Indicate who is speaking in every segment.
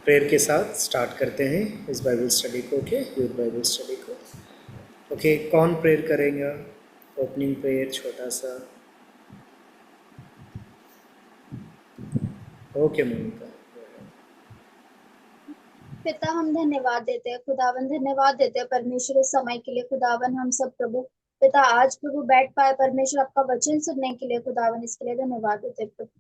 Speaker 1: Prayer के साथ start करते हैं इस बाइबल स्टडी को, ओके, यूथ बाइबल स्टडी को। ओके, कौन प्रेयर करेंगे? ओपनिंग प्रेयर छोटा सा। ओके मोनिका।
Speaker 2: पिता, हम धन्यवाद देते हैं खुदावन, धन्यवाद देते हैं परमेश्वर इस समय के लिए खुदावन। हम सब प्रभु पिता आज प्रभु बैठ पाए परमेश्वर आपका वचन सुनने के लिए खुदावन, इसके लिए धन्यवाद देते हैं प्रभु।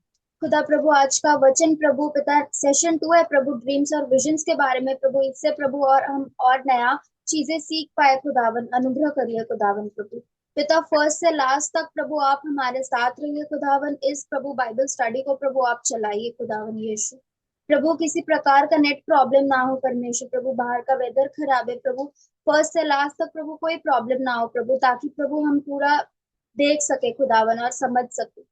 Speaker 2: खुदा प्रभु आज का वचन प्रभु पिता सेशन 2 है प्रभु, ड्रीम्स और विजन्स के बारे में प्रभु। इससे प्रभु और हम और नया चीजें सीख पाए खुदावन, अनुग्रह करिए खुदावन प्रभु पिता। फर्स्ट से लास्ट तक प्रभु आप हमारे साथ रहिए खुदावन। इस प्रभु बाइबल स्टडी को प्रभु आप चलाइए खुदावन यीशु प्रभु। किसी प्रकार का नेट प्रॉब्लम ना हो परमेश्वर प्रभु, बाहर का वेदर खराब है प्रभु, फर्स्ट से लास्ट तक प्रभु कोई प्रॉब्लम ना हो प्रभु, ताकि प्रभु हम पूरा देख सके खुदावन और समझ सके।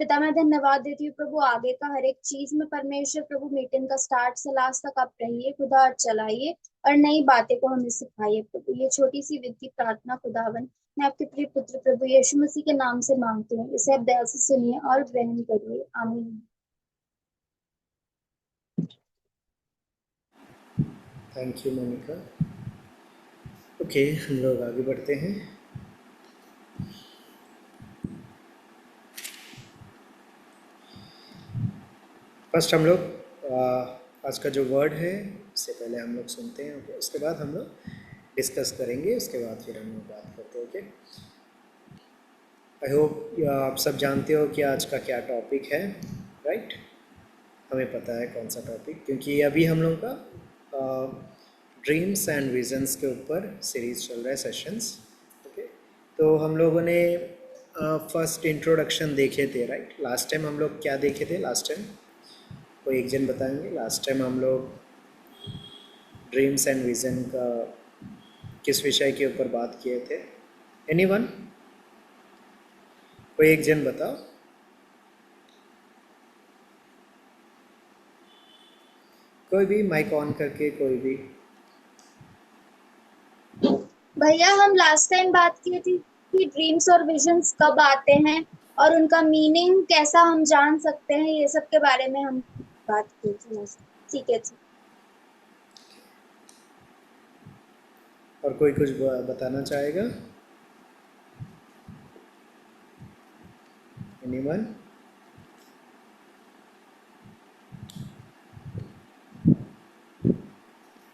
Speaker 2: पिता मैं धन्यवाद देती हूँ प्रभु, आगे का हर एक चीज में परमेश्वर प्रभु मीटिंग का स्टार्ट से लास्ट तक आप रहिए खुदा और चलाइए और नई बातें को हमें सिखाइए प्रभु। ये छोटी सी विनती प्रार्थना खुदावन मैं आपके प्रिय पुत्र प्रभु यीशु मसीह के नाम से मांगती हूँ, इसे आप दया से सुनिए और ग्रहण करिए, आमीन।
Speaker 1: Thank you Monika. ओके, हम लोग आगे बढ़ते हैं। फर्स्ट हम लोग आज का जो वर्ड है उससे पहले हम लोग सुनते हैं, ओके, उसके बाद हम लोग डिस्कस करेंगे, उसके बाद फिर हम लोग बात करते हैं, ओके। आई होप आप सब जानते हो कि आज का क्या टॉपिक है, राइट? हमें पता है कौन सा टॉपिक, क्योंकि अभी हम लोग का ड्रीम्स एंड विजन्स के ऊपर सीरीज़ चल रहा है, सेशंस, ओके। तो हम लोगों ने फर्स्ट इंट्रोडक्शन देखे थे, राइट? लास्ट टाइम हम लोग क्या देखे थे? लास्ट टाइम कोई एक जन बताएंगे? लास्ट टाइम हम लोग ड्रीम्स एंड विजन का किस विषय के ऊपर बात किए थे? एनीवन? कोई एक जन बताओ। कोई भी माइक ऑन करके, कोई भी।
Speaker 2: भैया हम लास्ट टाइम बात की थी कि ड्रीम्स और विजन्स कब आते हैं और उनका मीनिंग कैसा हम जान सकते हैं, ये सब के बारे में हम बात की थी। ठीक है जी।
Speaker 1: और कोई कुछ बताना चाहेगा? एनीवन?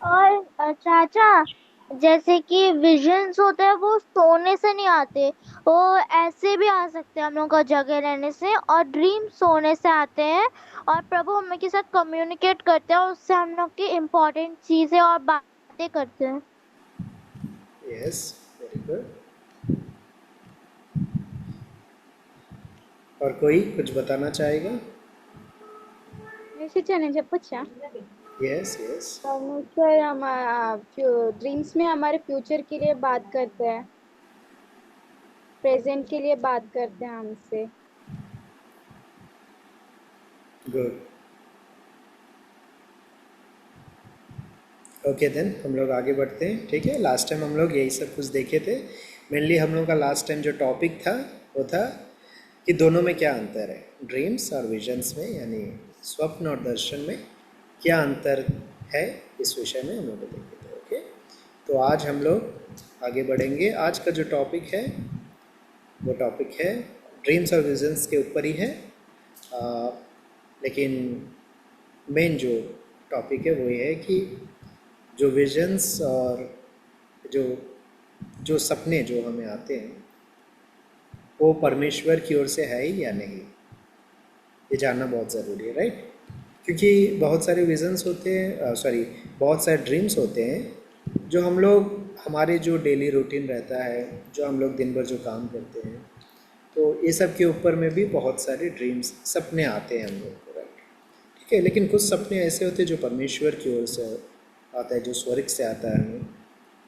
Speaker 3: और चाचा, जैसे कि विजन्स होते हैं वो सोने से नहीं आते, वो ऐसे भी आ सकते हैं हम लोग का जगह रहने से, और ड्रीम सोने से आते हैं और प्रभु हम के साथ कम्युनिकेट करते हैं और उससे हम लोग की इम्पोर्टेंट चीजें और बातें करते हैं।
Speaker 1: Yes, very good. और कोई कुछ बताना चाहेगा? Yes yes.
Speaker 4: सर हम ड्रीम्स में हमारे फ्यूचर के लिए बात करते हैं, प्रेजेंट के लिए बात करते हैं हमसे।
Speaker 1: गुड, ओके देन हम लोग आगे बढ़ते हैं, ठीक है। लास्ट टाइम हम लोग यही सब कुछ देखे थे। मेनली हम लोग का लास्ट टाइम जो टॉपिक था वो था कि दोनों में क्या अंतर है, ड्रीम्स और विजन्स में, यानी स्वप्न और दर्शन में क्या अंतर है, इस विषय में हम लोग देखे थे, ओके। तो आज हम लोग आगे बढ़ेंगे। आज का जो टॉपिक है वो टॉपिक है ड्रीम्स और विजन्स के ऊपर ही है, लेकिन मेन जो टॉपिक है वो ये है कि जो विजन्स और जो सपने जो हमें आते हैं वो परमेश्वर की ओर से है ही या नहीं, ये जानना बहुत ज़रूरी है, राइट? क्योंकि बहुत सारे विजन्स होते हैं, बहुत सारे ड्रीम्स होते हैं जो हम लोग, हमारे जो डेली रूटीन रहता है, जो हम लोग दिन भर जो काम करते हैं, तो ये सब के ऊपर में भी बहुत सारे ड्रीम्स, सपने आते हैं हम लोग को, राइट? ठीक है। लेकिन कुछ सपने ऐसे होते हैं जो परमेश्वर की ओर से आता है, जो स्वर्ग से आता है हमें,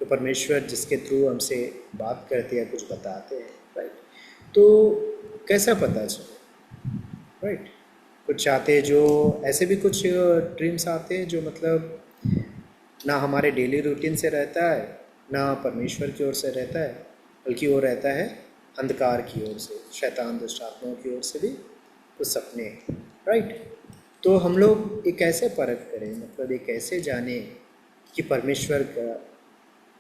Speaker 1: तो परमेश्वर जिसके थ्रू हमसे बात करते हैं, कुछ बताते हैं, राइट? तो कैसा पता चले, राइट? कुछ आते हैं जो ऐसे भी कुछ ड्रीम्स आते हैं जो मतलब ना हमारे डेली रूटीन से रहता है, ना परमेश्वर की ओर से रहता है, बल्कि वो रहता है अंधकार की ओर से, शैतान दुष्ट आत्माओं की ओर से भी कुछ सपने, राइट? तो हम लोग ये कैसे परख करें, मतलब ये कैसे जाने कि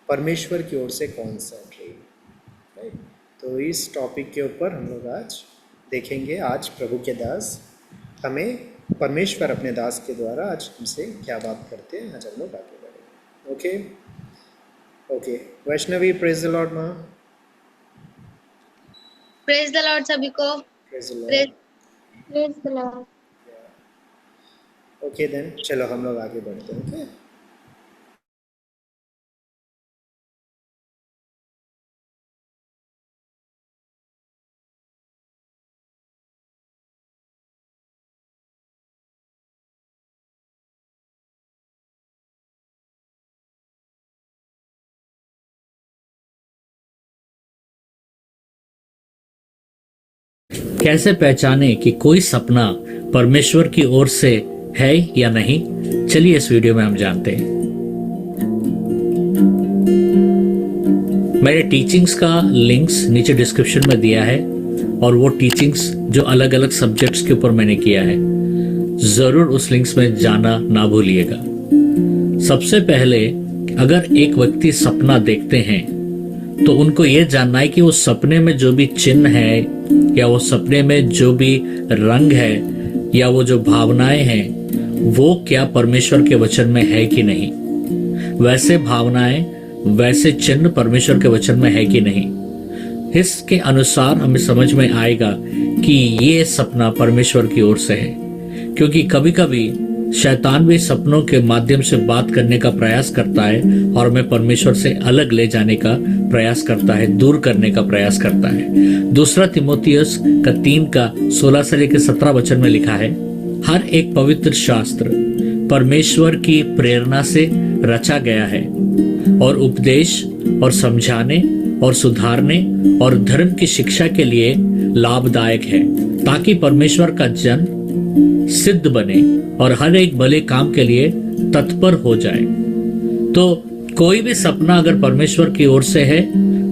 Speaker 1: परमेश्वर की ओर से कौन सा ड्रीम, राइट। तो इस टॉपिक के ऊपर हम लोग आज देखेंगे। आज प्रभु के दास हमें, परमेश्वर अपने दास के द्वारा आज हमसे क्या बात करते हैं, आज हम लोग आगे बढ़ेंगे। Okay Vaishnavi, praise the lord माँ।
Speaker 5: प्रेज द लॉर्ड सभी को।
Speaker 1: Praise the lord.
Speaker 3: Praise the lord.
Speaker 1: Okay then चलो हम लोग आगे बढ़ते हैं। ओके
Speaker 6: कैसे पहचाने कि कोई सपना परमेश्वर की ओर से है या नहीं, चलिए इस वीडियो में हम जानते हैं। मेरे टीचिंग्स का लिंक्स नीचे डिस्क्रिप्शन में दिया है और वो टीचिंग्स जो अलग अलग सब्जेक्ट्स के ऊपर मैंने किया है, जरूर उस लिंक्स में जाना ना भूलिएगा। सबसे पहले अगर एक व्यक्ति सपना देखते हैं तो उनको ये जानना है कि वो सपने में जो भी चिन्ह है या वो सपने में जो भी रंग है या वो जो भावनाएं हैं वो क्या परमेश्वर के वचन में है कि नहीं। वैसे भावनाएं, वैसे चिन्ह परमेश्वर के वचन में है कि नहीं, इसके अनुसार हमें समझ में आएगा कि ये सपना परमेश्वर की ओर से है। क्योंकि कभी कभी शैतान भी सपनों के माध्यम से बात करने का प्रयास करता है और हमें परमेश्वर से अलग ले जाने का प्रयास करता है, दूर करने का प्रयास करता है। दूसरा तिमोथियस का 3:16 से लेकर 17 वचन में लिखा है, हर एक पवित्र शास्त्र परमेश्वर की प्रेरणा से रचा गया है और उपदेश और समझाने और सुधारने और धर्म की शिक्षा के लिए लाभदायक है, ताकि परमेश्वर का जन सिद्ध बने और हर एक भले काम के लिए तत्पर हो जाए। तो कोई भी सपना अगर परमेश्वर की ओर से है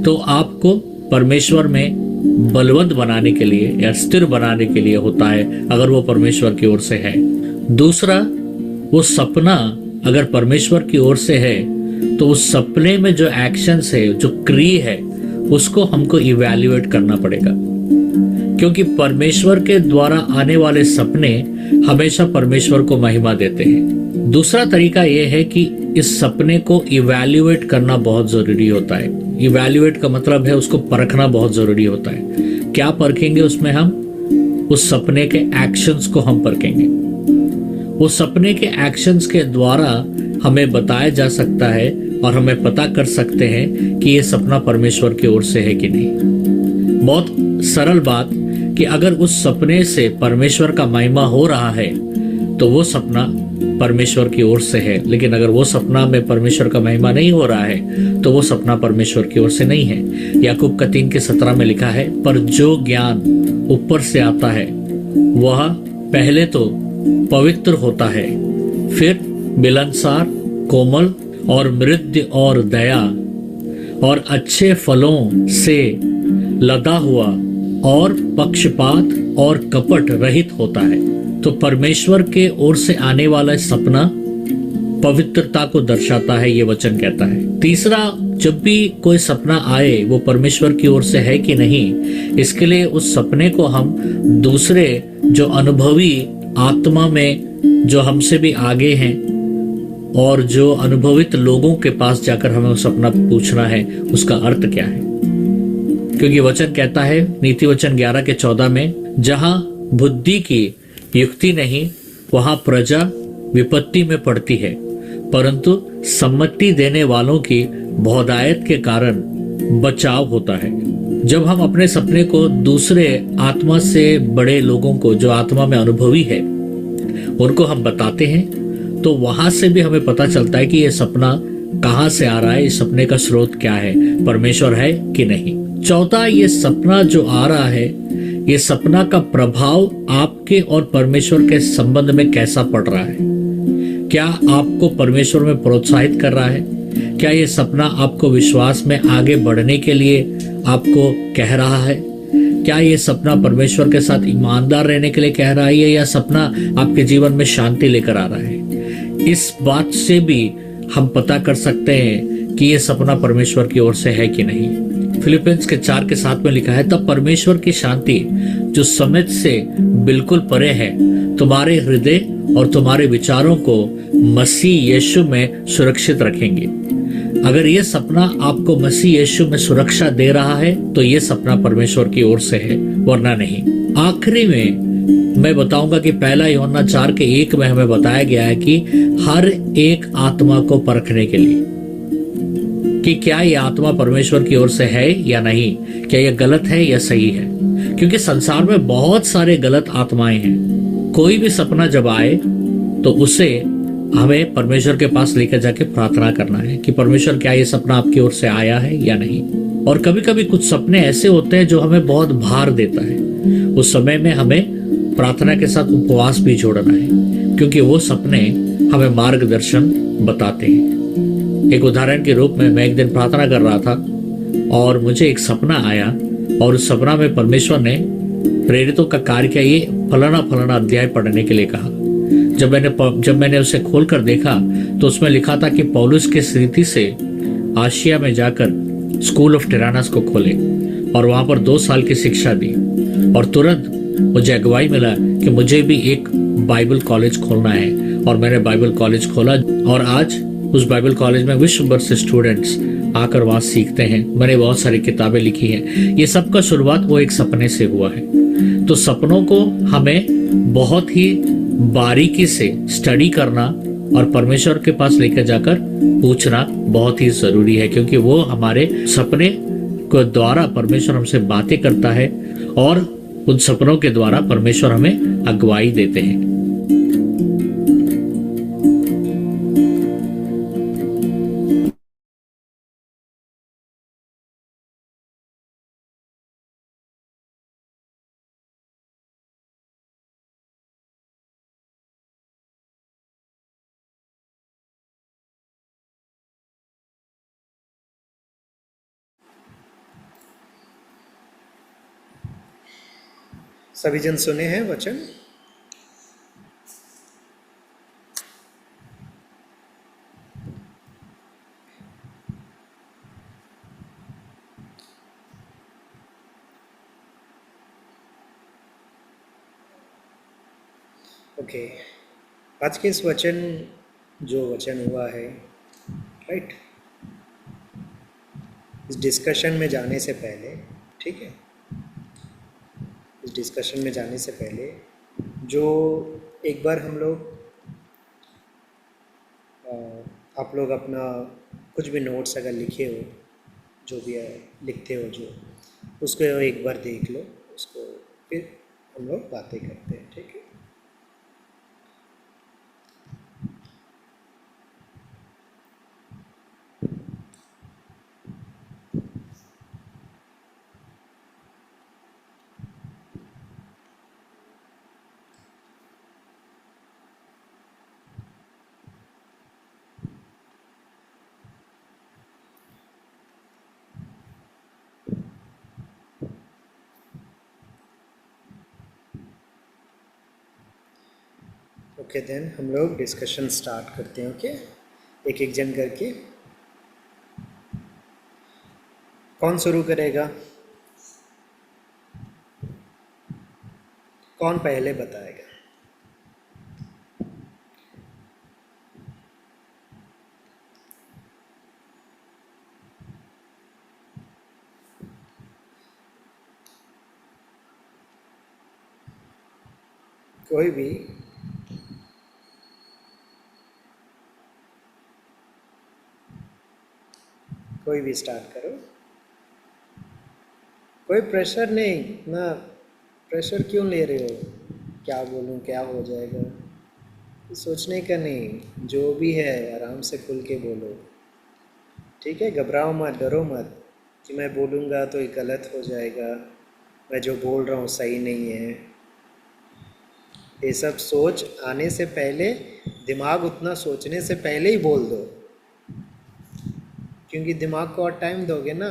Speaker 6: तो आपको परमेश्वर में बलवंत बनाने के लिए या स्थिर बनाने के लिए होता है, अगर वो परमेश्वर की ओर से है। दूसरा, वो सपना अगर परमेश्वर की ओर से है तो उस सपने में जो एक्शंस है, जो क्रिया है, उसको हमको इवैल्यूएट करना पड़ेगा। क्योंकि परमेश्वर के द्वारा आने वाले सपने हमेशा परमेश्वर को महिमा देते हैं। दूसरा तरीका यह है कि इस सपने को इवैल्यूएट करना बहुत जरूरी होता है। इवैल्यूएट का मतलब है उसको परखना बहुत जरूरी होता है। क्या परखेंगे उसमें? हम उस सपने के एक्शंस को हम परखेंगे। उस सपने के एक्शंस के द्वारा हमें बताया जा सकता है और हमें पता कर सकते हैं कि ये सपना परमेश्वर की ओर से है कि नहीं। बहुत सरल बात कि अगर उस सपने से परमेश्वर का महिमा हो रहा है तो वो सपना परमेश्वर की ओर से है, लेकिन अगर वो सपना में परमेश्वर का महिमा नहीं हो रहा है तो वो सपना परमेश्वर की ओर से नहीं है। याकूब का 3:17 में लिखा है, पर जो ज्ञान ऊपर से आता है वह पहले तो पवित्र होता है, फिर मिलनसार, कोमल और मृदु और दया और अच्छे फलों से लदा हुआ और पक्षपात और कपट रहित होता है। तो परमेश्वर के ओर से आने वाला सपना पवित्रता को दर्शाता है, ये वचन कहता है। तीसरा, जब भी कोई सपना आए वो परमेश्वर की ओर से है कि नहीं, इसके लिए उस सपने को हम दूसरे जो अनुभवी आत्मा में जो हमसे भी आगे हैं और जो अनुभवित लोगों के पास जाकर हमें वो सपना पूछना है, उसका अर्थ क्या है। क्योंकि वचन कहता है नीति वचन 11:14 में, जहां बुद्धि की युक्ति नहीं वहां प्रजा विपत्ति में पड़ती है, परंतु सम्मति देने वालों की बहुतायत के कारण बचाव होता है। जब हम अपने सपने को दूसरे आत्मा से बड़े लोगों को, जो आत्मा में अनुभवी है, उनको हम बताते हैं तो वहां से भी हमें पता चलता है कि ये सपना कहां से आ रहा है, इस सपने का स्रोत क्या है, परमेश्वर है कि नहीं। चौथा, ये सपना जो आ रहा है, ये सपना का प्रभाव आपके और परमेश्वर के संबंध में कैसा पड़ रहा है। क्या आपको परमेश्वर में प्रोत्साहित कर रहा है? क्या ये सपना आपको विश्वास में आगे बढ़ने के लिए आपको कह रहा है? क्या ये सपना परमेश्वर के साथ ईमानदार रहने के लिए कह रहा है या सपना आपके जीवन में शांति लेकर आ रहा है? इस बात से भी हम पता कर सकते हैं कि ये सपना परमेश्वर की ओर से है कि नहीं। फिलिपियंस के 4:7 में लिखा है, तब परमेश्वर की शांति जो समझ से बिल्कुल परे है तुम्हारे हृदय और तुम्हारे विचारों को मसीह यीशु में सुरक्षित रखेंगे। अगर ये सपना आपको मसीह यीशु में सुरक्षा दे रहा है तो ये सपना परमेश्वर की ओर से है, वरना नहीं। आखिरी में मैं बताऊंगा कि पहला यूहन्ना 4:1 में हमें बताया गया है कि हर एक आत्मा को परखने के लिए कि क्या ये आत्मा परमेश्वर की ओर से है या नहीं, क्या यह गलत है या सही है, क्योंकि संसार में बहुत सारे गलत आत्माएं हैं। कोई भी सपना जब आए तो उसे हमें परमेश्वर के पास लेकर जाके प्रार्थना करना है कि परमेश्वर क्या ये सपना आपकी ओर से आया है या नहीं। और कभी कभी कुछ सपने ऐसे होते हैं जो हमें बहुत भार देता है, उस समय में हमें प्रार्थना के साथ उपवास भी जोड़ना है, क्योंकि वो सपने हमें मार्गदर्शन बताते हैं। एक उदाहरण के रूप में मैं एक दिन प्रार्थना कर रहा था और मुझे एक सपना आया और उस सपना में परमेश्वर ने प्रेरितों का कार्य किया, ये फलाना अध्याय पढ़ने के लिए कहा। जब मैंने उसे खोलकर देखा तो उसमें लिखा था कि पौलुस के स्थिति से आशिया में जाकर स्कूल ऑफ टिरानस को खोले और वहां पर 2 साल की शिक्षा दी। और तुरंत मुझे अगुवाई मिला कि मुझे भी एक बाइबल कॉलेज खोलना है और मैंने बाइबल कॉलेज खोला और आज उस बाइबल कॉलेज में विश्व भर से स्टूडेंट्स आकर वहां सीखते हैं। मैंने बहुत सारी किताबें लिखी हैं। ये सब का शुरुआत वो एक सपने से हुआ है। तो सपनों को हमें बहुत ही बारीकी से स्टडी करना और परमेश्वर के पास लेकर जाकर पूछना बहुत ही जरूरी है, क्योंकि वो हमारे सपने के द्वारा परमेश्वर हमसे बातें करता है और उन सपनों के द्वारा परमेश्वर हमें अगुवाई देते हैं।
Speaker 1: सभी जन सुने हैं वचन? ओके, आज के इस जो वचन हुआ है, राइट, इस डिस्कशन में जाने से पहले, ठीक है, इस डिस्कशन में जाने से पहले जो एक बार हम लोग आप लोग अपना कुछ भी नोट्स अगर लिखे हो, जो भी है लिखते हो जो, उसको एक बार देख लो, उसको फिर हम लोग बातें करते हैं, ठीक है। ओके देन हम लोग डिस्कशन स्टार्ट करते हैं। ओके, एक जन करके। कौन शुरू करेगा? कौन पहले बताएगा? कोई भी? कोई भी स्टार्ट करो, कोई प्रेशर नहीं ना। प्रेशर क्यों ले रहे हो? क्या बोलूं, क्या हो जाएगा, सोचने का नहीं। जो भी है आराम से खुल के बोलो, ठीक है। घबराओ मत, डरो मत कि मैं बोलूँगा तो ये गलत हो जाएगा, मैं जो बोल रहा हूँ सही नहीं है। ये सब सोच आने से पहले, दिमाग उतना सोचने से पहले ही बोल दो, क्योंकि दिमाग को और टाइम दोगे ना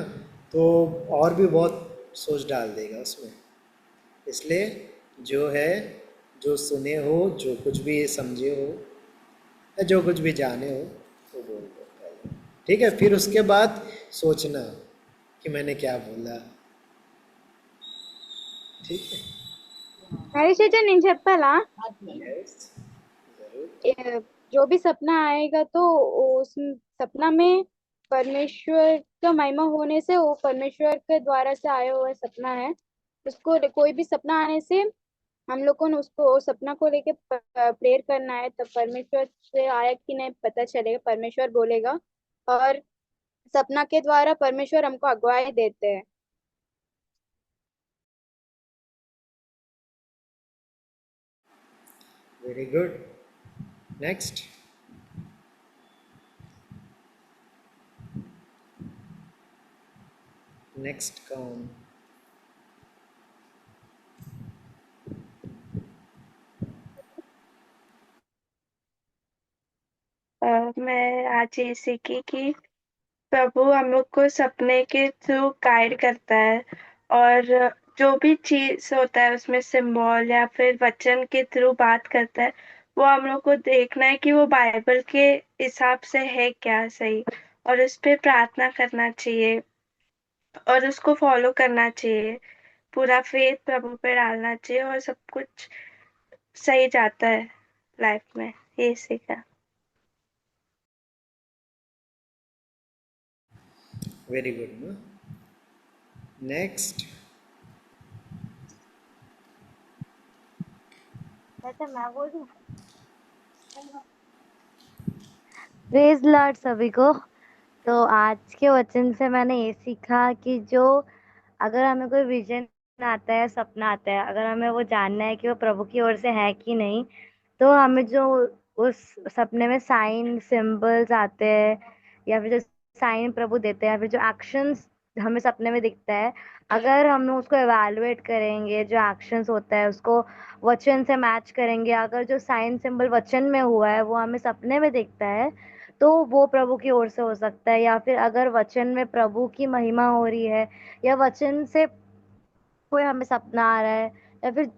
Speaker 1: तो और भी बहुत सोच डाल देगा उसमें। इसलिए जो है, जो सुने हो, जो कुछ भी समझे हो या जो कुछ भी जाने हो वो बोल दो पहले, ठीक है? फिर उसके बाद सोचना कि मैंने क्या बोला, ठीक है?
Speaker 4: हरीश నేను చెప్పాలా
Speaker 1: यस, जरूर।
Speaker 4: जो भी सपना आएगा तो उस सपना में परमेश्वर का महिमा होने से वो परमेश्वर के द्वारा से आया हुआ सपना है। उसको कोई भी सपना आने से हम लोग को न उसको सपना को लेके प्रेयर करना है, तब परमेश्वर से आया कि नहीं पता चलेगा, परमेश्वर बोलेगा। और सपना के द्वारा परमेश्वर हमको अगुवाई देते हैं।
Speaker 1: Very good. नेक्स्ट। नेक्स्ट कौन?
Speaker 7: मैं आज ये सीखी कि प्रभु हम लोग को सपने के थ्रू गाइड करता है, और जो भी चीज होता है उसमें सिंबल या फिर वचन के थ्रू बात करता है, वो हम लोग को देखना है कि वो बाइबल के हिसाब से है क्या सही, और उस पे प्रार्थना करना चाहिए और उसको फॉलो करना चाहिए। पूरा फेथ प्रभु पे डालना चाहिए और सब कुछ सही जाता है लाइफ में। ये सीखा।
Speaker 1: Very good. नेक्स्ट।
Speaker 3: वैसे मैं बोलूं, प्रेज लॉर्ड सभी को। तो आज के वचन से मैंने ये सीखा कि जो अगर हमें कोई विजन आता है, सपना आता है, अगर हमें वो जानना है कि वो प्रभु की ओर से है कि नहीं, तो हमें जो उस सपने में साइन सिंबल्स आते हैं या फिर जो साइन प्रभु देते हैं या फिर जो एक्शंस हमें सपने में दिखता है, अगर हम उसको एवेलुएट करेंगे, जो एक्शंस होता है उसको वचन से मैच करेंगे, अगर जो साइन सिंबल वचन में हुआ है वो हमें सपने में दिखता है, तो वो प्रभु की ओर से हो सकता है। या फिर अगर वचन में प्रभु की महिमा हो रही है या वचन से कोई हमें सपना आ रहा है या फिर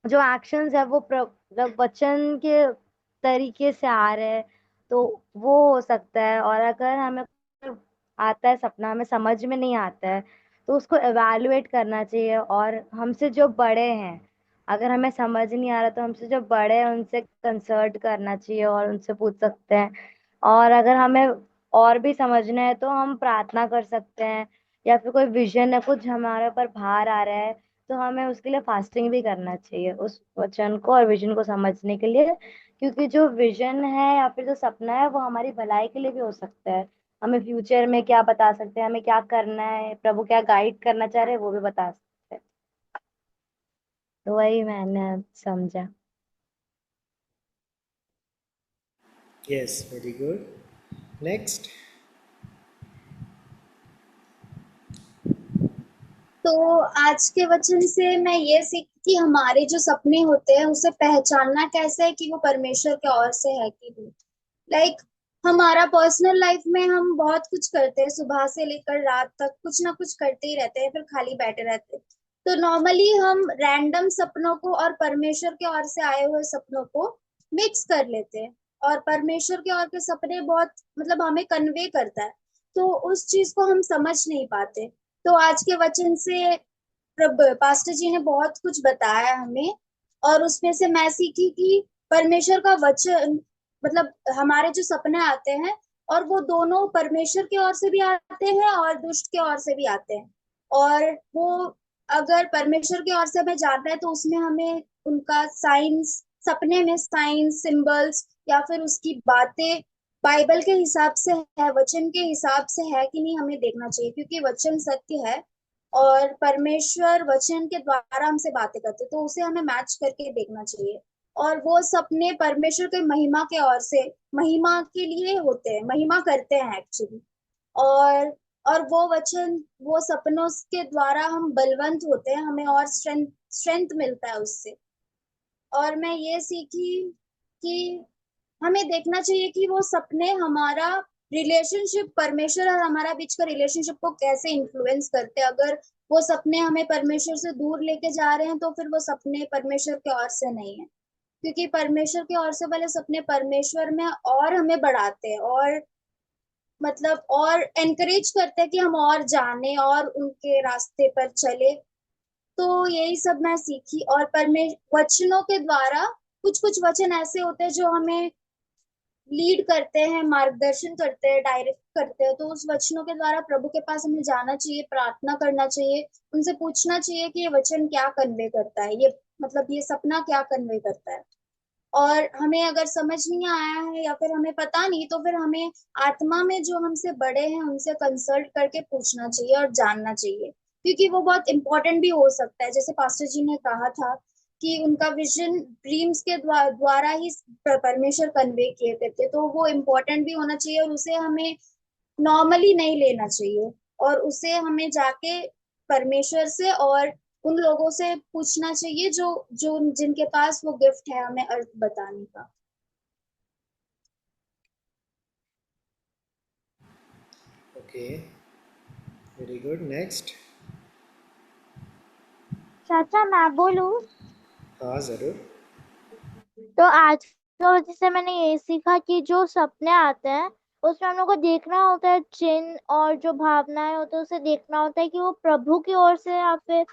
Speaker 3: जो एक्शंस है वो मतलब वचन के तरीके से आ रहे हैं, तो वो हो सकता है। और अगर हमें कोई आता है सपना हमें समझ में नहीं आता है, तो उसको एवेलुएट करना चाहिए। और हमसे जो बड़े हैं, अगर हमें समझ नहीं आ रहा तो हमसे जो बड़े हैं उनसे कंसल्ट करना चाहिए और उनसे पूछ सकते हैं। और अगर हमें और भी समझना है तो हम प्रार्थना कर सकते हैं, या फिर कोई विजन है, कुछ हमारे ऊपर भार आ रहा है, तो हमें उसके लिए फास्टिंग भी करना चाहिए उस वचन को और विजन को समझने के लिए। क्योंकि जो विजन है या फिर जो सपना है वो हमारी भलाई के लिए भी हो सकता है। हमें फ्यूचर में क्या बता सकते हैं, हमें क्या करना है, प्रभु क्या गाइड करना चाह रहे हैं, वो भी बता सकते हैं। तो वही मैंने समझा।
Speaker 1: Yes, very good. नेक्स्ट।
Speaker 2: तो आज के वचन से मैं ये सीख कि हमारे जो सपने होते हैं उसे पहचानना कैसे है कि वो परमेश्वर की ओर से है कि नहीं। लाइक हमारा पर्सनल लाइफ में हम बहुत कुछ करते हैं, सुबह से लेकर रात तक कुछ ना कुछ करते ही रहते हैं, फिर खाली बैठे रहते हैं। तो नॉर्मली हम रैंडम सपनों को और परमेश्वर की ओर से आए हुए सपनों को मिक्स कर लेते हैं, और परमेश्वर की ओर के सपने बहुत मतलब हमें कन्वे करता है, तो उस चीज को हम समझ नहीं पाते। तो आज के वचन से प्रभु पास्टर जी ने बहुत कुछ बताया हमें, और उसमें से मैं सीखी कि परमेश्वर का वचन मतलब हमारे जो सपने आते हैं, और वो दोनों परमेश्वर की ओर से भी आते हैं और दुष्ट की ओर से भी आते हैं। और वो अगर परमेश्वर की ओर से हमें जानना है तो उसमें हमें उनका साइंस, सपने में साइंस सिंबल्स या फिर उसकी बातें बाइबल के हिसाब से है, वचन के हिसाब से है कि नहीं, हमें देखना चाहिए, क्योंकि वचन सत्य है और परमेश्वर वचन के द्वारा हमसे बातें करते, तो उसे हमें मैच करके देखना चाहिए। और वो सपने परमेश्वर के महिमा के ओर से, महिमा के लिए होते हैं, महिमा करते हैं एक्चुअली। और और वो वचन, वो सपनों के द्वारा हम बलवंत होते हैं, हमें और स्ट्रेंथ स्ट्रेंथ मिलता है उससे। और मैं ये सीखी कि हमें देखना चाहिए कि वो सपने हमारा रिलेशनशिप, परमेश्वर और हमारा बीच का रिलेशनशिप को कैसे इन्फ्लुएंस करते हैं। अगर वो सपने हमें परमेश्वर से दूर लेके जा रहे हैं, तो फिर वो सपने परमेश्वर की ओर से नहीं है। क्योंकि परमेश्वर की ओर से वाले सपने परमेश्वर में और हमें बढ़ाते हैं, और मतलब और एनकरेज करते हैं कि हम और जाने और उनके रास्ते पर चले। तो यही सब मैं सीखी। और वचनों के द्वारा कुछ कुछ वचन ऐसे होते हैं जो हमें लीड करते हैं, मार्गदर्शन करते हैं, डायरेक्ट करते हैं। तो उस वचनों के द्वारा प्रभु के पास हमें जाना चाहिए, प्रार्थना करना चाहिए, उनसे पूछना चाहिए कि ये वचन क्या कन्वे करता है, ये मतलब ये सपना क्या कन्वे करता है। और हमें अगर समझ नहीं आया है या फिर हमें पता नहीं, तो फिर हमें आत्मा में जो हमसे बड़े हैं उनसे कंसल्ट करके पूछना चाहिए और जानना चाहिए, क्योंकि वो बहुत इंपॉर्टेंट भी हो सकता है। जैसे पास्टर जी ने कहा था कि उनका विजन ड्रीम्स के द्वारा ही परमेश्वर कन्वे किए थे, तो वो इम्पोर्टेंट भी होना चाहिए और उसे हमें नॉर्मली नहीं लेना चाहिए, और उसे हमें जाके परमेश्वर से और उन लोगों से पूछना चाहिए जो जो जिनके पास वो गिफ्ट है हमें अर्थ बताने का।
Speaker 1: Okay, very good. नेक्स्ट।
Speaker 3: चाचा मैं बोलूं?
Speaker 1: हाँ ज़रूर।
Speaker 3: तो आज तो जैसे मैंने ये सीखा कि जो सपने आते हैं उसमें हम लोग को देखना होता है चिन्ह, और जो भावनाएं होती है उसे देखना होता है कि वो प्रभु की ओर से या फिर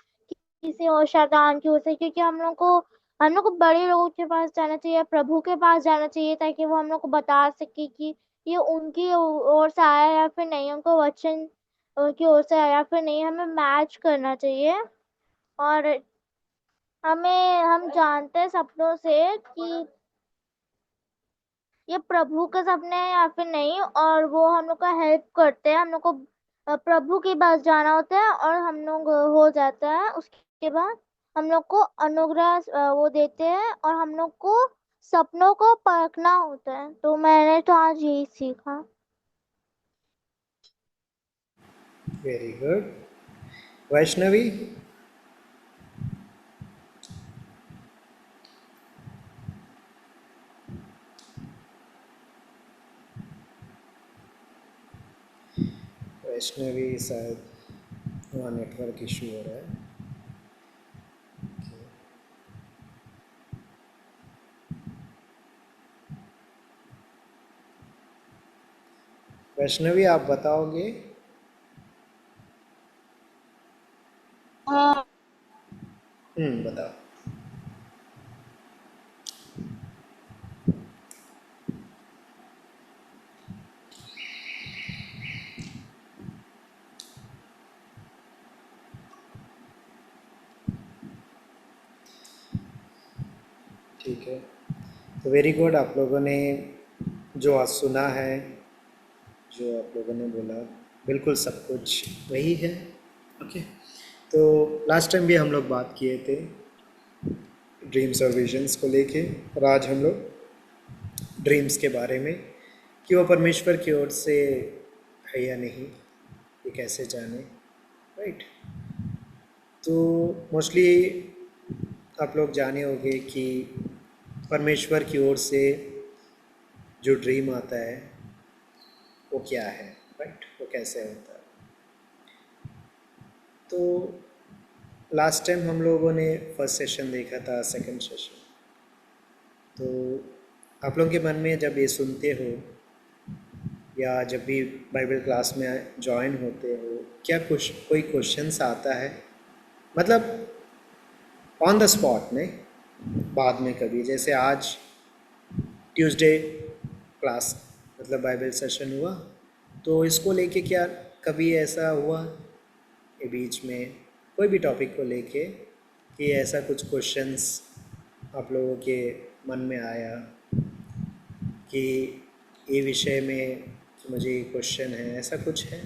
Speaker 3: किसी और शैतान की ओर से। क्योंकि हम लोग को बड़े लोगों के पास जाना चाहिए, प्रभु के पास जाना चाहिए, ताकि वो हम लोग को बता सके कि ये उनकी ओर से आया या फिर नहीं, उनको वचन की ओर से आया या फिर नहीं। हमें मैच करना चाहिए। और हम जानते हैं सपनों से कि ये प्रभु के सपने हैं या फिर नहीं, और वो हम लोग का हेल्प करते हैं। हम लोग को प्रभु के पास जाना होता है और हम लोग हो जाता है। उसके बाद हम लोग को अनुग्रह वो देते हैं, और हम लोग को सपनों को परखना होता है। तो मैंने तो आज यही सीखा।
Speaker 1: Very good. वैष्णवी। वैष्णवी शायद वहाँ नेटवर्क इशू हो रहा है। वैष्णवी आप बताओगे?
Speaker 4: हाँ,
Speaker 1: बताओ। ठीक है, तो वेरी गुड। आप लोगों ने जो आज सुना है, जो आप लोगों ने बोला, बिल्कुल सब कुछ वही है। ओके, तो लास्ट टाइम भी हम लोग बात किए थे ड्रीम्स और विजन्स को लेके, और आज हम लोग ड्रीम्स के बारे में कि वो परमेश्वर की ओर से है या नहीं, ये कैसे जाने, राइट। तो मोस्टली आप लोग जाने होंगे कि परमेश्वर की ओर से जो ड्रीम आता है वो क्या है, राइट, वो कैसे होता है। तो लास्ट टाइम हम लोगों ने फर्स्ट सेशन देखा था, सेकंड सेशन। तो आप लोगों के मन में जब ये सुनते हो या जब भी बाइबल क्लास में ज्वाइन होते हो, क्या कोई क्वेश्चंस आता है? मतलब ऑन द स्पॉट नहीं, बाद में कभी, जैसे आज ट्यूसडे क्लास मतलब बाइबल सेशन हुआ, तो इसको लेके क्या कभी ऐसा हुआ ये बीच में कोई भी टॉपिक को लेके कि ऐसा कुछ क्वेश्चंस आप लोगों के मन में आया कि ये विषय में कि मुझे ये क्वेश्चन है, ऐसा कुछ है?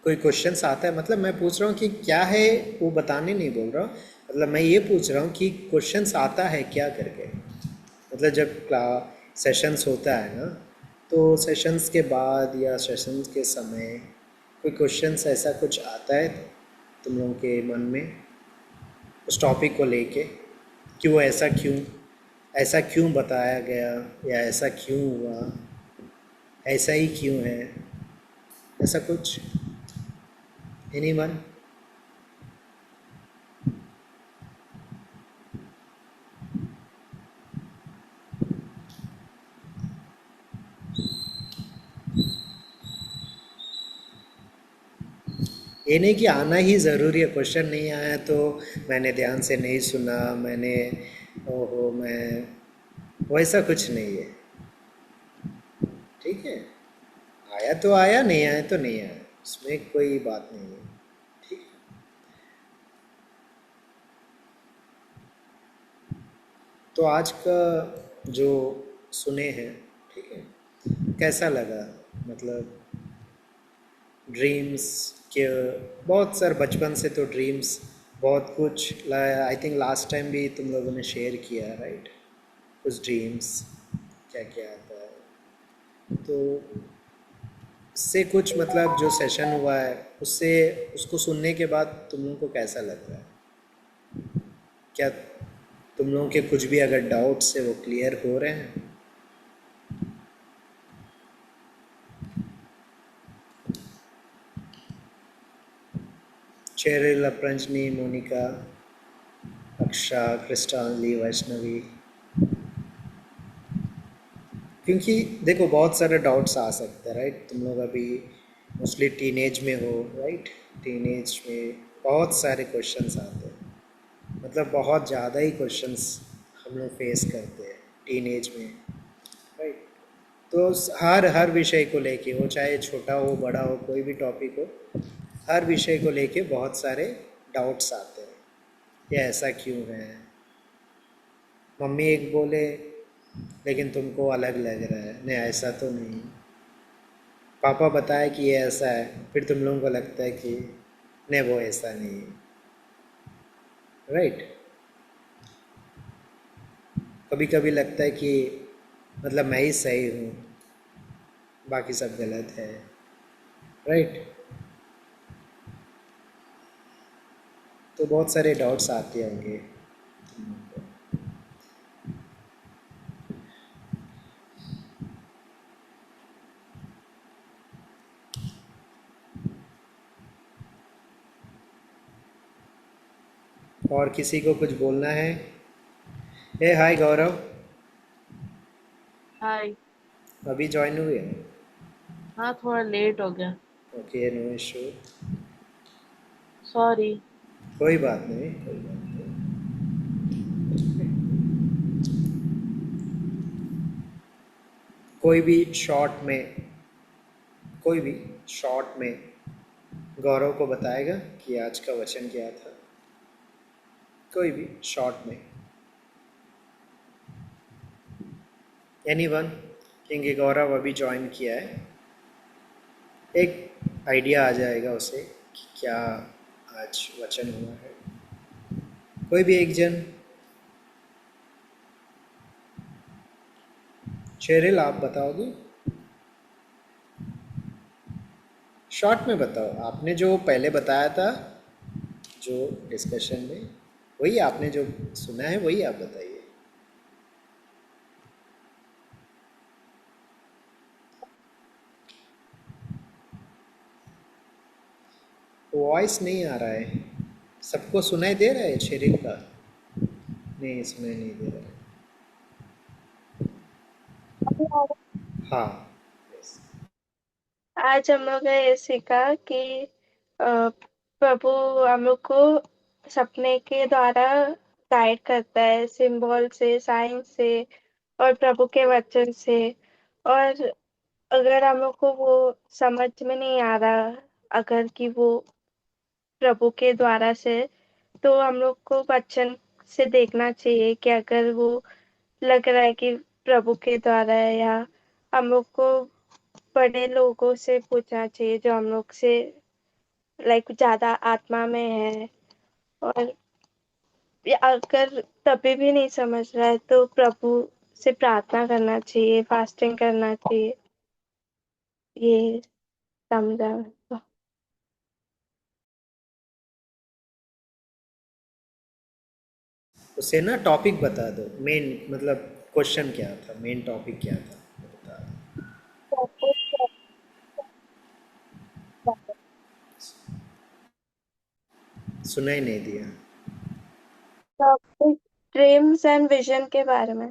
Speaker 1: कोई क्वेश्चंस आता है? मतलब मैं पूछ रहा हूँ कि क्या है, वो बताने नहीं बोल रहा हूँ, मतलब मैं ये पूछ रहा हूँ कि क्वेश्चंस आता है क्या करके। मतलब जब क्लास सेशंस होता है ना, तो सेशंस के बाद या सेशंस के समय कोई क्वेश्चंस ऐसा कुछ आता है तुम लोगों के मन में उस टॉपिक को लेके? कि वो ऐसा क्यों बताया गया, या ऐसा क्यों हुआ, ऐसा ही क्यों है, ऐसा कुछ। एनीवन? ये नहीं कि आना ही ज़रूरी है, क्वेश्चन नहीं आया तो मैंने ध्यान से नहीं सुना, मैंने ओहो मैं, वैसा कुछ नहीं है। ठीक है, आया तो आया, नहीं आया तो नहीं आया, उसमें कोई बात नहीं है। ठीक है, तो आज का जो सुने हैं, ठीक है, कैसा लगा? मतलब ड्रीम्स के बहुत सारे, बचपन से तो ड्रीम्स बहुत कुछ, आई थिंक लास्ट टाइम भी तुम लोगों ने शेयर किया, राइट? कुछ ड्रीम्स क्या क्या आता है, तो उससे कुछ मतलब जो सेशन हुआ है उससे, उसको सुनने के बाद तुम लोगों को कैसा लग रहा है? क्या तुम लोगों के कुछ भी अगर डाउट्स है वो क्लियर हो रहे हैं? चेरिल, अपरंजनी, मोनिका, अक्षा, क्रिस्टाली, वैष्णवी, क्योंकि देखो बहुत सारे डाउट्स आ सकते हैं, राइट? तुम लोग अभी मोस्टली टीनेज में हो, राइट? टीनेज में बहुत सारे क्वेश्चंस आते हैं, मतलब बहुत ज़्यादा ही क्वेश्चंस हम लोग फेस करते हैं टीनेज में, राइट? तो हर हर विषय को लेके, वो चाहे छोटा हो बड़ा हो, कोई भी टॉपिक हो, हर विषय को लेके बहुत सारे डाउट्स आते हैं। ये ऐसा क्यों है, मम्मी एक बोले लेकिन तुमको अलग लग रहा है, नहीं ऐसा तो नहीं, पापा बताए कि ये ऐसा है, फिर तुम लोगों को लगता है कि नहीं वो ऐसा नहीं है, राइट? कभी कभी लगता है कि मतलब मैं ही सही हूँ, बाकी सब गलत है, राइट? तो बहुत सारे डाउट्स आते होंगे। और किसी को कुछ बोलना है? ए हाय गौरव,
Speaker 8: हाय।
Speaker 1: अभी ज्वाइन हुए?
Speaker 8: हाँ, थोड़ा लेट हो गया।
Speaker 1: Okay, no issue,
Speaker 8: sorry.
Speaker 1: कोई बात नहीं, कोई बात नहीं। कोई भी शॉर्ट में, कोई भी शॉर्ट में गौरव को बताएगा कि आज का वचन क्या था, कोई भी शॉर्ट में, एनीवन? क्योंकि गौरव अभी ज्वाइन किया है, एक आइडिया आ जाएगा उसे कि क्या आज वचन हुआ है। कोई भी एक जन, शेरिल आप बताओगे? शॉर्ट में बताओ, आपने जो पहले बताया था जो डिस्कशन में, वही आपने जो सुना है वही आप बताइए। वॉइस नहीं आ रहा है, सबको सुनाई दे रहा है शेरिल का? नहीं, सुनाई नहीं दे रहा है। हाँ, yes।
Speaker 7: आज हम लोग ने ये सीखा कि प्रभु हम लोग को सपने के द्वारा गाइड करता है, सिंबल से, साइन से और प्रभु के वचन से। और अगर हम लोग को वो समझ में नहीं आ रहा, अगर कि वो प्रभु के द्वारा से, तो हम लोग को वचन से देखना चाहिए कि अगर वो लग रहा है कि प्रभु के द्वारा है, या हम लोग को बड़े लोगों से पूछना चाहिए जो हम लोग से लाइक ज्यादा आत्मा में है। और अगर तभी भी नहीं समझ रहा है तो प्रभु से प्रार्थना करना चाहिए, फास्टिंग करना चाहिए। ये समझा।
Speaker 1: उसे ना टॉपिक बता दो, मेन मतलब क्वेश्चन क्या था, मेन टॉपिक क्या था वो बता दो। सुनाई नहीं दिया।
Speaker 7: टॉपिक ड्रीम्स एंड विजन के बारे में।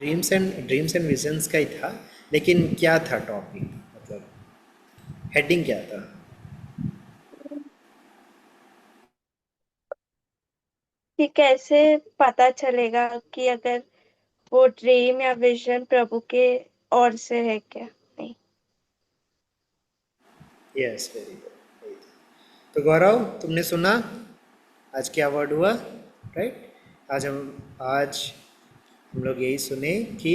Speaker 1: ड्रीम्स एंड विजन्स का ही था, लेकिन क्या था टॉपिक, मतलब हेडिंग क्या था?
Speaker 7: कि कैसे पता चलेगा कि अगर वो ड्रीम या विजन प्रभु के ओर से है क्या नहीं।
Speaker 1: Yes, very good. तो गौरव, तुमने सुना आज क्या वर्ड हुआ, राइट? आज हम लोग यही सुने कि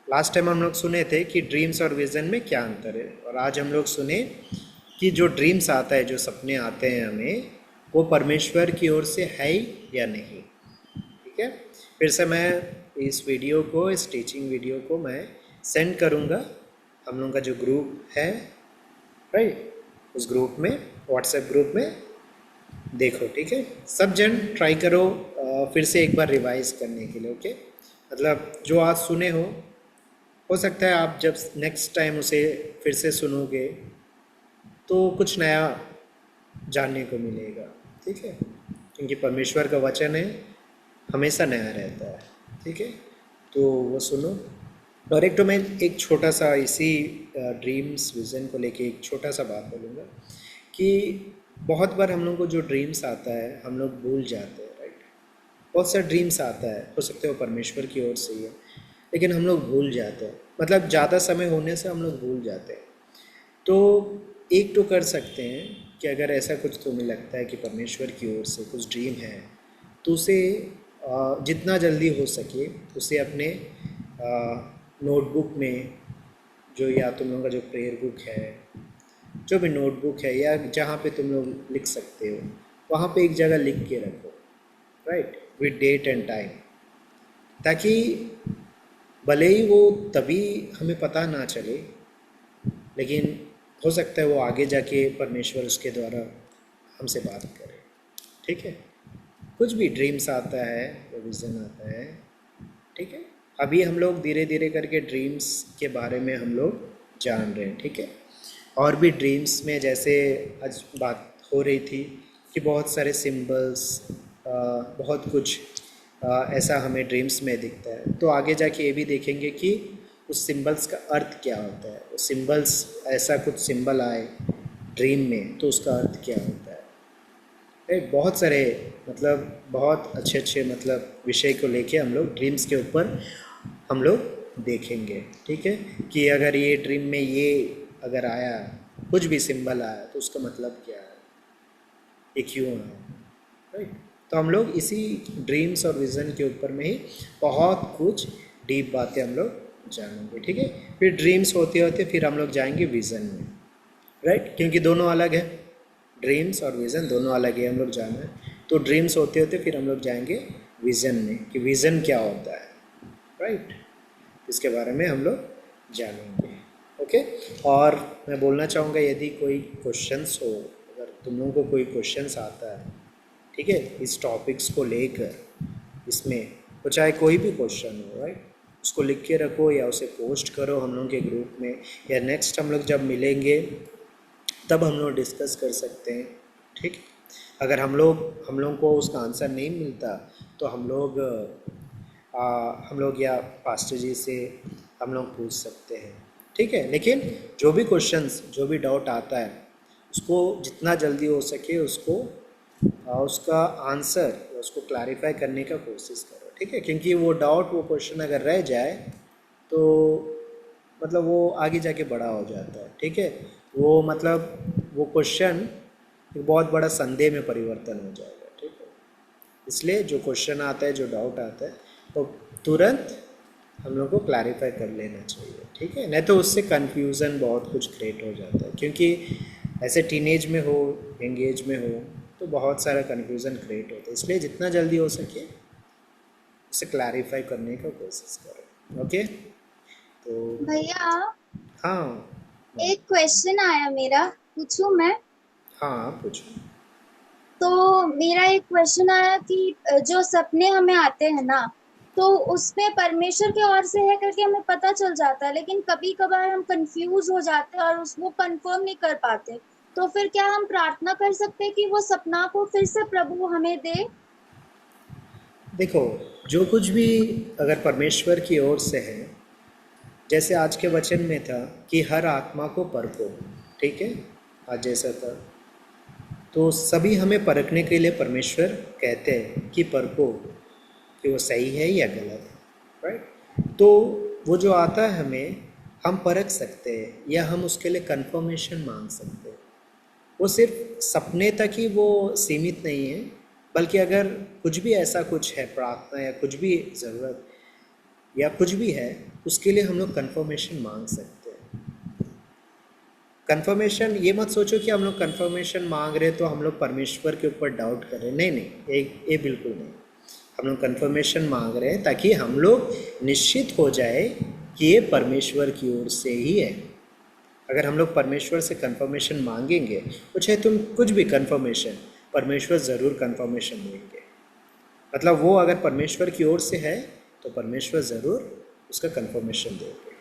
Speaker 1: लास्ट टाइम हम लोग सुने थे कि ड्रीम्स और विजन में क्या अंतर है, और आज हम लोग सुने कि जो ड्रीम्स आता है, जो सपने आते हैं हमें, वो परमेश्वर की ओर से है या नहीं। ठीक है, फिर से मैं इस वीडियो को, इस टीचिंग वीडियो को मैं सेंड करूँगा हम लोग का जो ग्रुप है, राइट, उस ग्रुप में, व्हाट्सएप ग्रुप में देखो। ठीक है, सब जन ट्राई करो फिर से एक बार रिवाइज करने के लिए। ओके, मतलब जो आज सुने हो सकता है आप जब नेक्स्ट टाइम उसे फिर से सुनोगे तो कुछ नया जानने को मिलेगा। ठीक है, क्योंकि परमेश्वर का वचन है, हमेशा नया रहता है। ठीक है, तो वो सुनो। और एक तो मैं एक छोटा सा इसी ड्रीम्स विज़न को लेके एक छोटा सा बात बोलूँगा कि बहुत बार हम लोग को जो ड्रीम्स आता है हम लोग भूल जाते हैं, राइट? बहुत सा ड्रीम्स आता है, हो सकते हो परमेश्वर की ओर से ही है, लेकिन हम लोग भूल जाते हैं, मतलब ज़्यादा समय होने से हम लोग भूल जाते हैं। तो एक तो कर सकते हैं कि अगर ऐसा कुछ तुम्हें लगता है कि परमेश्वर की ओर से कुछ ड्रीम है, तो उसे जितना जल्दी हो सके उसे अपने नोटबुक में, जो या तुम लोगों का जो प्रेयर बुक है, जो भी नोटबुक है या जहाँ पे तुम लोग लिख सकते हो, वहाँ पे एक जगह लिख के रखो, right, with date and time, ताकि भले ही वो तभी हमें पता ना चले, लेकिन हो सकता है वो आगे जाके परमेश्वर उसके द्वारा हमसे बात करे। ठीक है, कुछ भी ड्रीम्स आता है, विज़न आता है। ठीक है, अभी हम लोग धीरे धीरे करके ड्रीम्स के बारे में हम लोग जान रहे हैं। ठीक है, और भी ड्रीम्स में जैसे आज बात हो रही थी कि बहुत सारे सिंबल्स, बहुत कुछ ऐसा हमें ड्रीम्स में दिखता है, तो आगे जाके ये भी देखेंगे कि उस सिंबल्स का अर्थ क्या होता है। वो सिंबल्स, ऐसा कुछ सिंबल आए ड्रीम में तो उसका अर्थ क्या होता है, राइट? बहुत सारे, मतलब बहुत अच्छे अच्छे मतलब विषय को लेके हम लोग ड्रीम्स के ऊपर हम लोग देखेंगे। ठीक है, कि अगर ये ड्रीम में ये अगर आया, कुछ भी सिंबल आया, तो उसका मतलब क्या है, ये क्यों आया, राइट? तो हम लोग इसी ड्रीम्स और विज़न के ऊपर में ही बहुत कुछ डीप बातें हम लोग जानेंगे। ठीक है, फिर ड्रीम्स होते होते फिर हम लोग जाएंगे विज़न में, राइट, क्योंकि दोनों अलग है, ड्रीम्स और विज़न दोनों अलग है, हम लोग जाना है। तो ड्रीम्स होते होते फिर हम लोग जाएंगे विज़न में, कि विज़न क्या होता है, राइट, इसके बारे में हम लोग जानेंगे। ओके, और मैं बोलना चाहूँगा यदि कोई क्वेश्चंस हो, अगर तुम लोगों को कोई क्वेश्चंस आता है, ठीक है, इस टॉपिक्स को लेकर, इसमें तो चाहे कोई भी क्वेश्चन हो, राइट, उसको लिख के रखो या उसे पोस्ट करो हम लोग के ग्रुप में, या नेक्स्ट हम लोग जब मिलेंगे तब हम लोग डिस्कस कर सकते हैं। ठीक, अगर हम लोग को उसका आंसर नहीं मिलता तो हम लोग या पास्टर जी से हम लोग पूछ सकते हैं। ठीक है, लेकिन जो भी क्वेश्चंस, जो भी डाउट आता है, उसको जितना जल्दी हो सके उसको उसका आंसर, उसको क्लैरिफाई करने का कोशिश करो। ठीक है, क्योंकि वो डाउट, वो क्वेश्चन अगर रह जाए तो मतलब वो आगे जाके बड़ा हो जाता है। ठीक है, वो मतलब वो क्वेश्चन एक बहुत बड़ा संदेह में परिवर्तन हो जाएगा। ठीक है, इसलिए जो क्वेश्चन आता है, जो डाउट आता है, तो तुरंत हम लोग को क्लैरिफाई कर लेना चाहिए। ठीक है, नहीं तो उससे कन्फ्यूज़न बहुत कुछ क्रिएट हो जाता है, क्योंकि ऐसे टीनेज में हो, एंगेज में हो, तो बहुत सारा कन्फ्यूज़न क्रिएट होता है। इसलिए जितना जल्दी हो सके उसे क्लैरिफाई करने का कोशिश करो। ओके, तो
Speaker 2: भैया
Speaker 1: हाँ,
Speaker 2: एक क्वेश्चन आया मेरा, पूछूं मैं?
Speaker 1: हाँ पूछो।
Speaker 2: तो मेरा एक क्वेश्चन आया कि जो सपने हमें आते हैं ना, तो उसमें परमेश्वर की ओर से है करके हमें पता चल जाता है, लेकिन कभी कभार हम कंफ्यूज हो जाते हैं और उसको कंफर्म नहीं कर पाते। तो फिर क्या हम प्रार्थना कर सकते हैं कि वो सपना को फिर से प्रभु हमें दे?
Speaker 1: देखो, जो कुछ भी अगर परमेश्वर की ओर से है, जैसे आज के वचन में था कि हर आत्मा को परखो, ठीक है, आज जैसा था, तो सभी हमें परखने के लिए परमेश्वर कहते हैं कि परखो कि वो सही है या गलत है, राइट। तो वो जो आता है हमें, हम परख सकते हैं या हम उसके लिए कंफर्मेशन मांग सकते हैं। वो सिर्फ सपने तक ही वो सीमित नहीं है, बल्कि अगर कुछ भी ऐसा कुछ है, प्रार्थना या कुछ भी ज़रूरत या कुछ भी है, उसके लिए हम लोग कंफर्मेशन मांग सकते हैं। कंफर्मेशन, ये मत सोचो कि हम लोग कंफर्मेशन मांग रहे तो हम लोग परमेश्वर के ऊपर डाउट कर रहे हैं, नहीं नहीं, ये बिल्कुल नहीं। हम लोग कंफर्मेशन मांग रहे हैं ताकि हम लोग निश्चित हो जाए कि ये परमेश्वर की ओर से ही है। अगर हम लोग परमेश्वर से कंफर्मेशन मांगेंगे, तो चाहे तुम कुछ भी कंफर्मेशन, परमेश्वर ज़रूर कंफर्मेशन देंगे। मतलब वो अगर परमेश्वर की ओर से है तो परमेश्वर ज़रूर उसका कंफर्मेशन देंगे,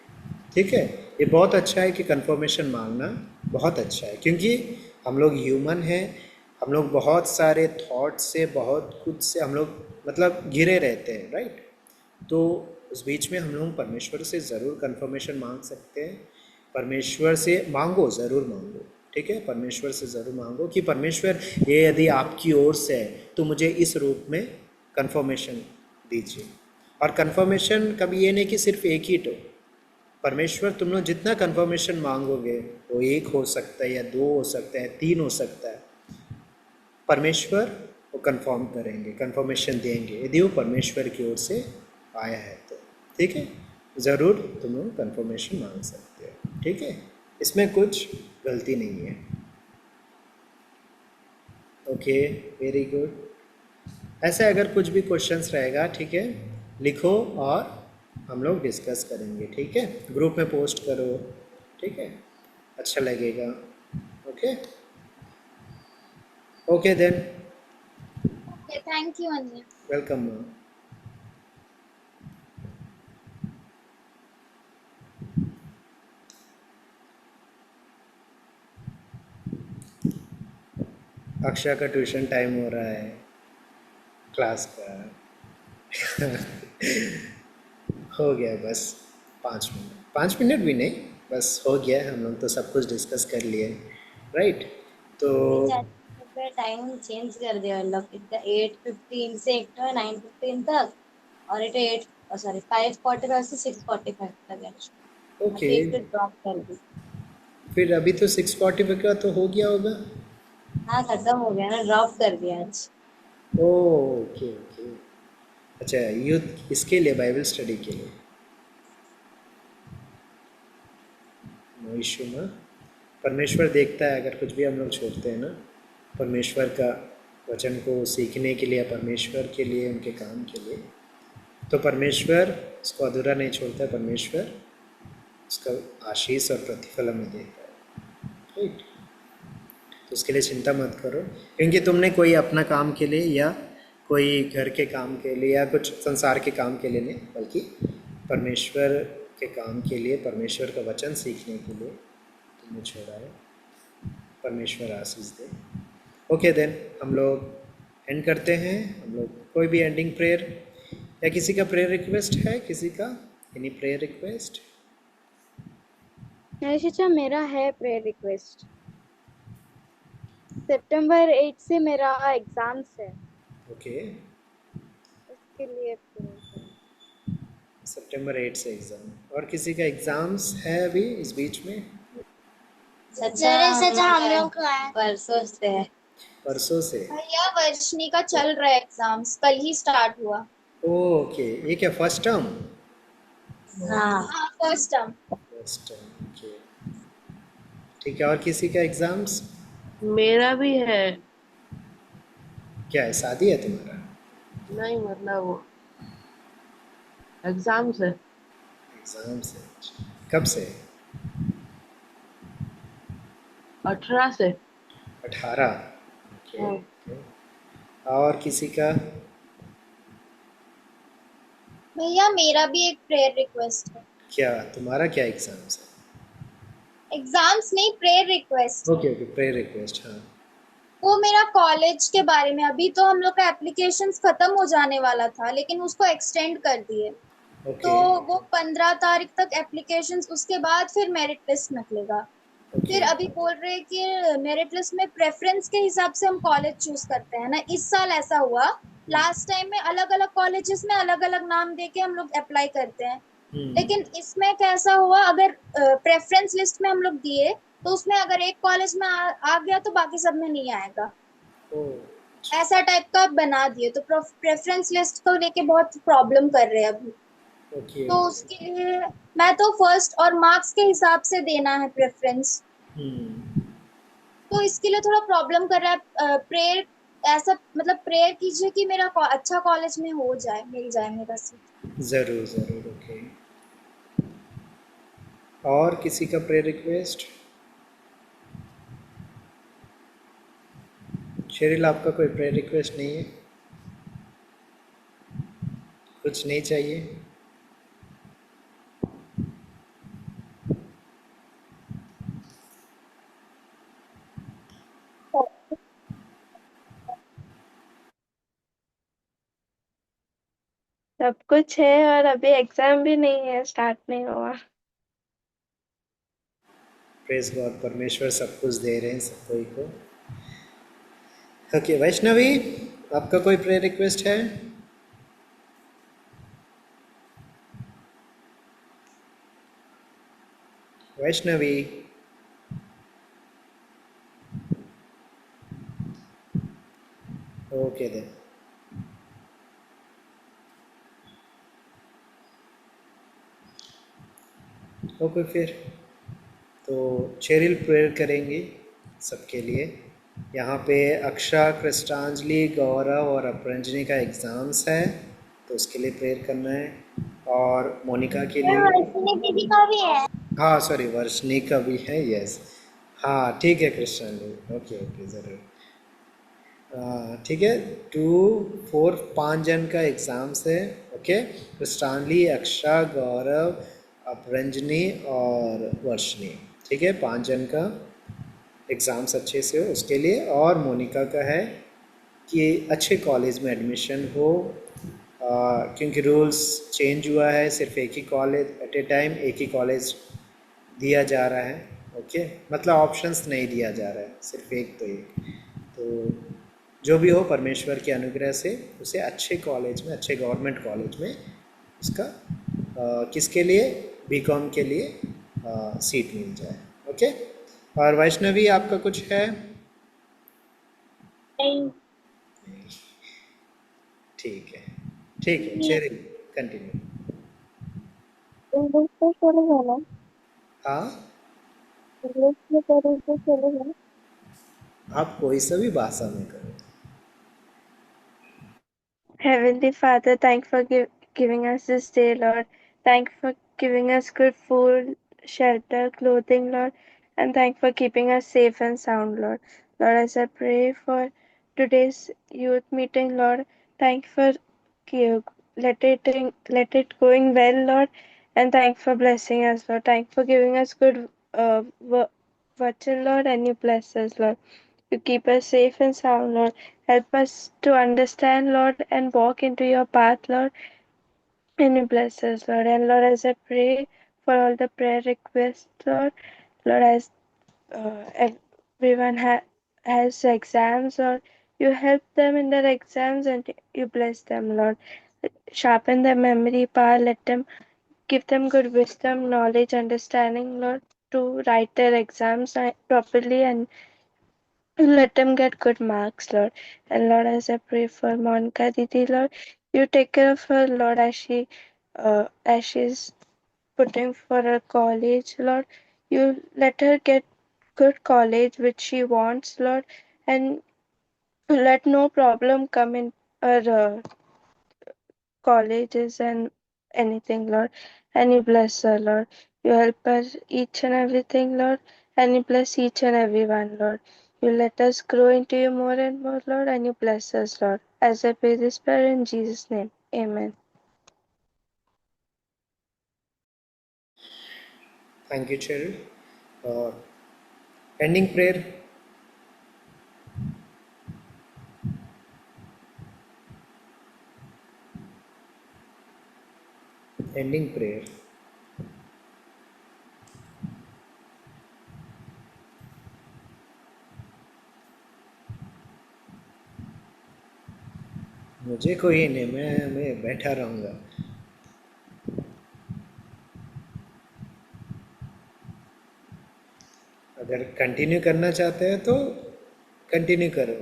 Speaker 1: ठीक है। ये बहुत अच्छा है कि कंफर्मेशन मांगना बहुत अच्छा है, क्योंकि हम लोग ह्यूमन हैं, हम लोग बहुत सारे थॉट से, बहुत कुछ से हम लोग मतलब घिरे रहते हैं, राइट। तो उस बीच में हम लोग परमेश्वर से ज़रूर कंफर्मेशन मांग सकते हैं। परमेश्वर से मांगो, ज़रूर मांगो, ठीक है। परमेश्वर से ज़रूर मांगो कि परमेश्वर, ये यदि आपकी ओर से है तो मुझे इस रूप में कंफर्मेशन दीजिए। और कंफर्मेशन कभी ये नहीं कि सिर्फ एक ही तो, परमेश्वर तुम लोग जितना कंफर्मेशन मांगोगे वो एक हो सकता है या दो हो सकता है, तीन हो सकता है, परमेश्वर वो कंफर्म करेंगे, कंफर्मेशन देंगे, यदि वो परमेश्वर की ओर से आया है तो, ठीक है। ज़रूर तुम लोग कंफर्मेशन मांग सकते हो, ठीक है, इसमें कुछ गलती नहीं है। Okay, very good. ऐसे अगर कुछ भी क्वेश्चंस रहेगा, ठीक है, लिखो और हम लोग डिस्कस करेंगे, ठीक है। ग्रुप में पोस्ट करो, ठीक है, अच्छा लगेगा। Okay okay then,
Speaker 2: okay, thank you अन्य।
Speaker 1: वेलकम। अक्षय का ट्यूशन टाइम हो रहा है, क्लास का हो गया बस 5 मिनट, 5 मिनट भी नहीं, बस हो गया। हम लोग तो सब कुछ डिस्कस कर लिए, राइट। तो
Speaker 9: टाइम चेंज कर दिया, मतलब इतना 8:15 से एक तो 9:15 तक, और इट 5:45 से 6:45 तक है।
Speaker 1: ओके,
Speaker 9: फिर ड्रॉप कर दी।
Speaker 1: फिर अभी तो 6:40 का तो हो गया होगा।
Speaker 9: हाँ, खत्म हो गया ना, ड्रॉप कर दिया आज।
Speaker 1: ओके ओके, अच्छा, यूथ इसके लिए, बाइबल स्टडी के लिए, नो इशू ना। परमेश्वर देखता है अगर कुछ भी हम लोग छोड़ते हैं ना, परमेश्वर का वचन को सीखने के लिए, परमेश्वर के लिए, उनके काम के लिए, तो परमेश्वर उसको अधूरा नहीं छोड़ता है। परमेश्वर उसका आशीष और प्रतिफल हमें देता है, राइट। तो उसके लिए चिंता मत करो, क्योंकि तुमने कोई अपना काम के लिए या कोई घर के काम के लिए या कुछ संसार के काम के लिए नहीं, बल्कि परमेश्वर के काम के लिए, परमेश्वर का वचन सीखने के लिए तुमने छोड़ा है। परमेश्वर आशीष दे। ओके देन, हम लोग एंड करते हैं। हम लोग कोई भी एंडिंग प्रेयर या किसी का प्रेयर रिक्वेस्ट है, किसी का एनी प्रेयर रिक्वेस्ट?
Speaker 4: नरेश चाचा, मेरा है प्रेयर रिक्वेस्ट। सितंबर 8 से मेरा एग्जाम्स है,
Speaker 1: ओके,
Speaker 4: उसके लिए prayer करें।
Speaker 1: सितंबर 8 से एग्ज़ाम, और किसी का एग्ज़ाम्स है अभी इस बीच में?
Speaker 9: सच्चा हम लोग का है, परसों से है।
Speaker 1: परसों से?
Speaker 2: भैया वर्षनी का चल रहा है एग्जाम्स, कल ही स्टार्ट हुआ।
Speaker 1: ओके, ये क्या फर्स्ट टर्म?
Speaker 9: हाँ,
Speaker 2: हाँ, first term.
Speaker 1: First term, okay, ठीक है। और किसी का एग्ज़ाम्स?
Speaker 8: मेरा भी है।
Speaker 1: क्या है, शादी है तुम्हारा?
Speaker 8: नहीं, मतलब वो एग्जाम से।
Speaker 1: एग्ज़ाम्स है, कब से?
Speaker 8: 18 से।
Speaker 1: 18, ओके
Speaker 8: हाँ।
Speaker 1: ओके। और किसी का?
Speaker 2: भैया मेरा भी एक प्रेयर रिक्वेस्ट है।
Speaker 1: क्या तुम्हारा क्या एग्जाम्स
Speaker 2: एग्जाम्स नहीं, प्रेयर रिक्वेस्ट
Speaker 1: है?
Speaker 2: है।
Speaker 1: ओके ओके, प्रेयर रिक्वेस्ट, हाँ।
Speaker 2: वो मेरा कॉलेज के बारे में, अभी तो हम लोग का एप्लीकेशंस खत्म हो जाने वाला था लेकिन उसको एक्सटेंड कर दिए। तो
Speaker 1: ओके
Speaker 2: वो 15 तारीख तक एप्लीकेशंस, उसके बाद फिर मेरिट लिस्ट निकलेगा।
Speaker 1: ओके
Speaker 2: फिर अभी बोल रहे हैं कि मेरिट लिस्ट में प्रेफरेंस के हिसाब से हम कॉलेज चूज करते हैं ना। इस साल ऐसा हुआ, लास्ट टाइम में अलग अलग कॉलेजेस में अलग अलग नाम देके हम लोग अप्लाई करते हैं। लेकिन इसमें कैसा हुआ, अगर प्रेफरेंस लिस्ट में हम लोग दिए तो उसमें अगर एक कॉलेज में आ गया तो बाकी सब में नहीं आएगा।
Speaker 1: ओ
Speaker 2: ऐसा टाइप का बना दिए, तो प्रेफरेंस लिस्ट को लेके बहुत प्रॉब्लम कर रहे हैं अभी।
Speaker 1: ओके
Speaker 2: तो उसके लिए मैं तो फर्स्ट और मार्क्स के हिसाब से देना है प्रेफरेंस, तो इसके लिए थोड़ा प्रॉब्लम कर रहा है। प्रेयर ऐसा, मतलब प्रेयर कीजिए कि मेरा अच्छा कॉलेज में हो जाए, मिल जाए मेरा सीट।
Speaker 1: ज़रूर ज़रूर, ओके। और किसी का प्रेयर रिक्वेस्ट? शेरिल, आपका कोई प्रेयर रिक्वेस्ट नहीं है? कुछ नहीं चाहिए?
Speaker 7: सब कुछ है और अभी एग्जाम भी नहीं है, स्टार्ट नहीं हुआ।
Speaker 1: प्रेज गॉड, परमेश्वर सब कुछ दे रहे हैं सब कोई को। ओके वैष्णवी, आपका कोई प्रेयर रिक्वेस्ट है? वैष्णवी? Okay then. ओके फिर तो शेरिल प्रेयर करेंगी सबके लिए। यहाँ पे अक्षा, कृष्टांजलि, गौरव और अपरंजनी का एग्ज़ाम्स है तो उसके लिए प्रेयर करना है। और मोनिका के लिए,
Speaker 2: दीदी का भी है।
Speaker 1: हाँ सॉरी, वर्षनी का भी है, यस। हाँ ठीक है कृष्णांजलि, ओके ओके ज़रूर। ठीक है, 2 4 5 जन का एग्ज़ाम्स है। ओके, कृष्णांजलि, अक्षा, गौरव, अपरंजनी और वर्षनी, ठीक है, 5 जन का एग्ज़ाम्स अच्छे से हो उसके लिए। और मोनिका का है कि अच्छे कॉलेज में एडमिशन हो, क्योंकि रूल्स चेंज हुआ है, सिर्फ एक ही कॉलेज एट ए टाइम, एक ही कॉलेज दिया जा रहा है। ओके, मतलब ऑप्शंस नहीं दिया जा रहा है, सिर्फ एक तो एक। तो जो भी हो परमेश्वर के अनुग्रह से उसे अच्छे कॉलेज में, अच्छे गवर्नमेंट कॉलेज में उसका किसके लिए, बीकॉम के लिए सीट मिल जाए। ओके। और वैष्णवी, आपका कुछ है?
Speaker 2: नहीं।
Speaker 1: ठीक है, ठीक है, शेरिल कंटिन्यू।
Speaker 3: इंग्लिश में चलेगा ना?
Speaker 1: हाँ,
Speaker 3: इंग्लिश में करूँ तो चलेगा?
Speaker 1: आप कोई सा भी भाषा में करो।
Speaker 7: Heavenly Father, thank for giving us this day, Lord. Thank for giving us good food, shelter, clothing, Lord. And thank for keeping us safe and sound, Lord. Lord, as I pray for today's youth meeting, Lord, thank for let it going well, Lord. And thank for blessing us, Lord. Thank for giving us good virtue, Lord, and you bless us, Lord. You keep us safe and sound, Lord. Help us to understand, Lord, and walk into your path, Lord. And you bless us, Lord. And Lord, as I pray for all the prayer requests, Lord, as everyone has exams, Lord, you help them in their exams and you bless them, Lord. Sharpen their memory power, give them good wisdom, knowledge, understanding, Lord, to write their exams properly and let them get good marks, Lord. And Lord, as I pray for Monica Didi, Lord, you take care of her, Lord, as she's putting for her college, Lord. You let her get good college which she wants, Lord, and let no problem come in her colleges and anything, Lord. And you bless her, Lord. You help her each and everything, Lord, and you bless each and every one, Lord. You let us grow into you more and more, Lord, and you bless us, Lord. As I pray this prayer in Jesus' name. Amen.
Speaker 1: Thank you, Cheryl. Ending prayer. Ending prayer. मुझे कोई नहीं, मैं बैठा रहूँगा। अगर continue करना चाहते हैं तो कंटिन्यू करो।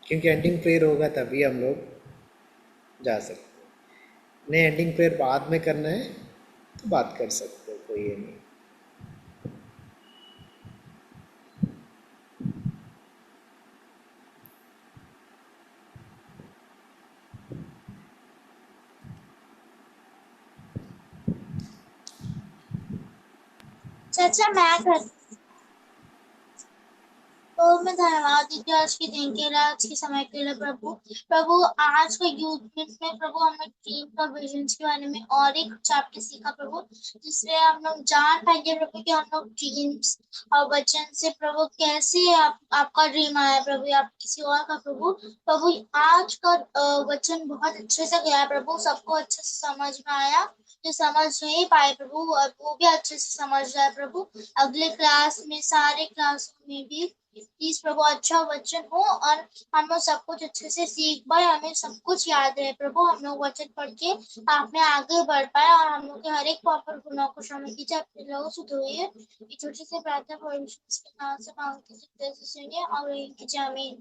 Speaker 1: क्योंकि एंडिंग प्रेयर होगा तभी हम लोग जा सकते हैं। नहीं एंडिंग प्रेयर बाद में करना है तो बात कर सकते हो, कोई ये नहीं।
Speaker 2: चाचा मैं कर तो मैं धन्यवाद देती हूँ आज के दिन के लिए, आज के समय के लिए प्रभु। प्रभु आज का यूथ में प्रभु हमने ड्रीम का विजन के बारे में और एक चैप्टर सीखा प्रभु, जिससे हम लोग जान पाएंगे प्रभु कि हम लोग ड्रीम्स और वचन से प्रभु कैसे आपका ड्रीम आया प्रभु, आप किसी और का प्रभु आज का वचन बहुत अच्छे से गया प्रभु, सबको अच्छे से समझ में आया। जो समझ नहीं पाए प्रभु वो भी अच्छे से समझ जाए प्रभु। अगले क्लास में सारे क्लासों में भी प्लीज प्रभु अच्छा वचन हो और हम लोग सब कुछ अच्छे से सीख पाए, हमें सब कुछ याद रहे प्रभु, हम लोग वचन पढ़ के आप में आगे बढ़ पाए और हम लोग के हर एक पापर गुनाह को क्षमा कीजिए, अपने लोगों से धोइए। ये छोटी सी प्रार्थना परमेश्वर के नाम से मांगते हैं, सुनिए और कीजिए, आमीन।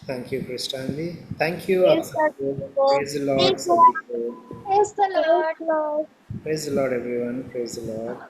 Speaker 1: थैंक यू क्रिस्टानली, थैंक यू आप
Speaker 2: Praise
Speaker 1: सबको।
Speaker 2: the
Speaker 1: praise the Lord
Speaker 2: Lord.
Speaker 1: सभी को।
Speaker 2: Praise the Lord.
Speaker 1: Praise the Lord everyone, praise the Lord.